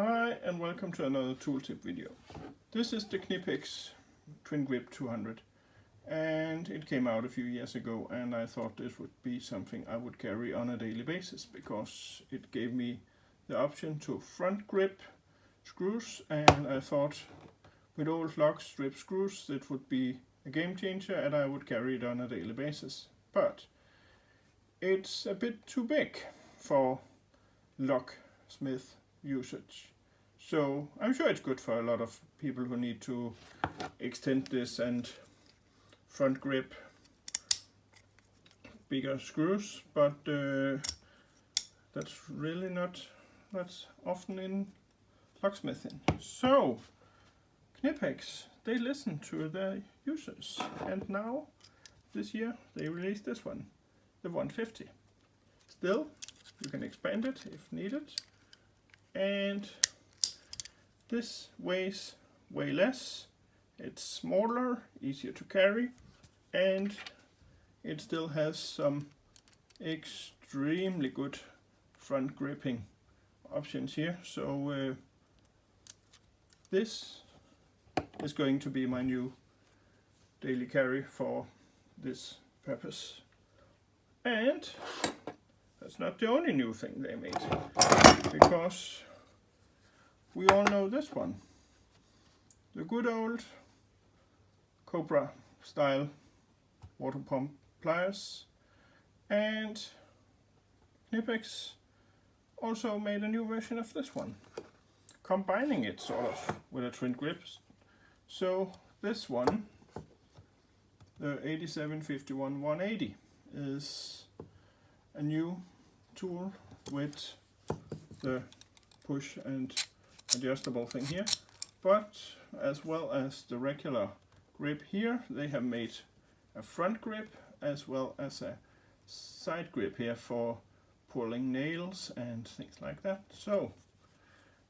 Hi and welcome to another tooltip video. This is the Knipex Twin Grip 200 and it came out a few years ago, and I thought this would be something I would carry on a daily basis because it gave me the option to front grip screws, and I thought with old lock strip screws it would be a game changer and I would carry it on a daily basis. But it's a bit too big for locksmith usage. So I'm sure it's good for a lot of people who need to extend this and front grip bigger screws, but that's really not often in locksmithing. So Knipex, they listen to their users, and now this year they released this one, the 150. Still, you can expand it if needed, and this weighs way less, it's smaller, easier to carry, and it still has some extremely good front gripping options here. So this is going to be my new daily carry for this purpose. And that's not the only new thing they made, because we all know this one, the good old cobra style water pump pliers. And Knipex also made a new version of this one, combining it sort of with a twin grip. So this one, the 8751-180, is a new tool with the push and adjustable thing here, but as well as the regular grip here, they have made a front grip as well as a side grip here for pulling nails and things like that. So,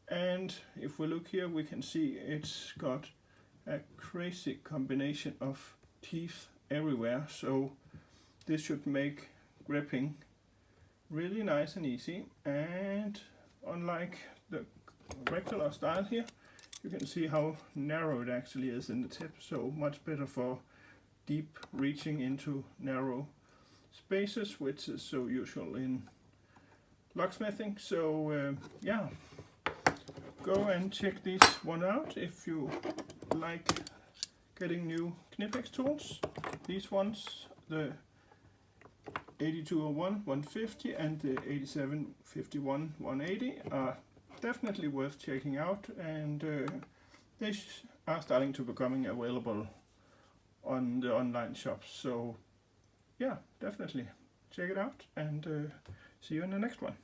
and if we look here, we can see it's got a crazy combination of teeth everywhere, so this should make gripping really nice and easy. And unlike the regular style here, you can see how narrow it actually is in the tip, so much better for deep reaching into narrow spaces, which is so usual in locksmithing. So yeah, go and check this one out if you like getting new Knipex tools. These ones, the 8201-150 and the 8751-180, are definitely worth checking out, and they are starting to becoming available on the online shops. So yeah, definitely check it out, and see you in the next one.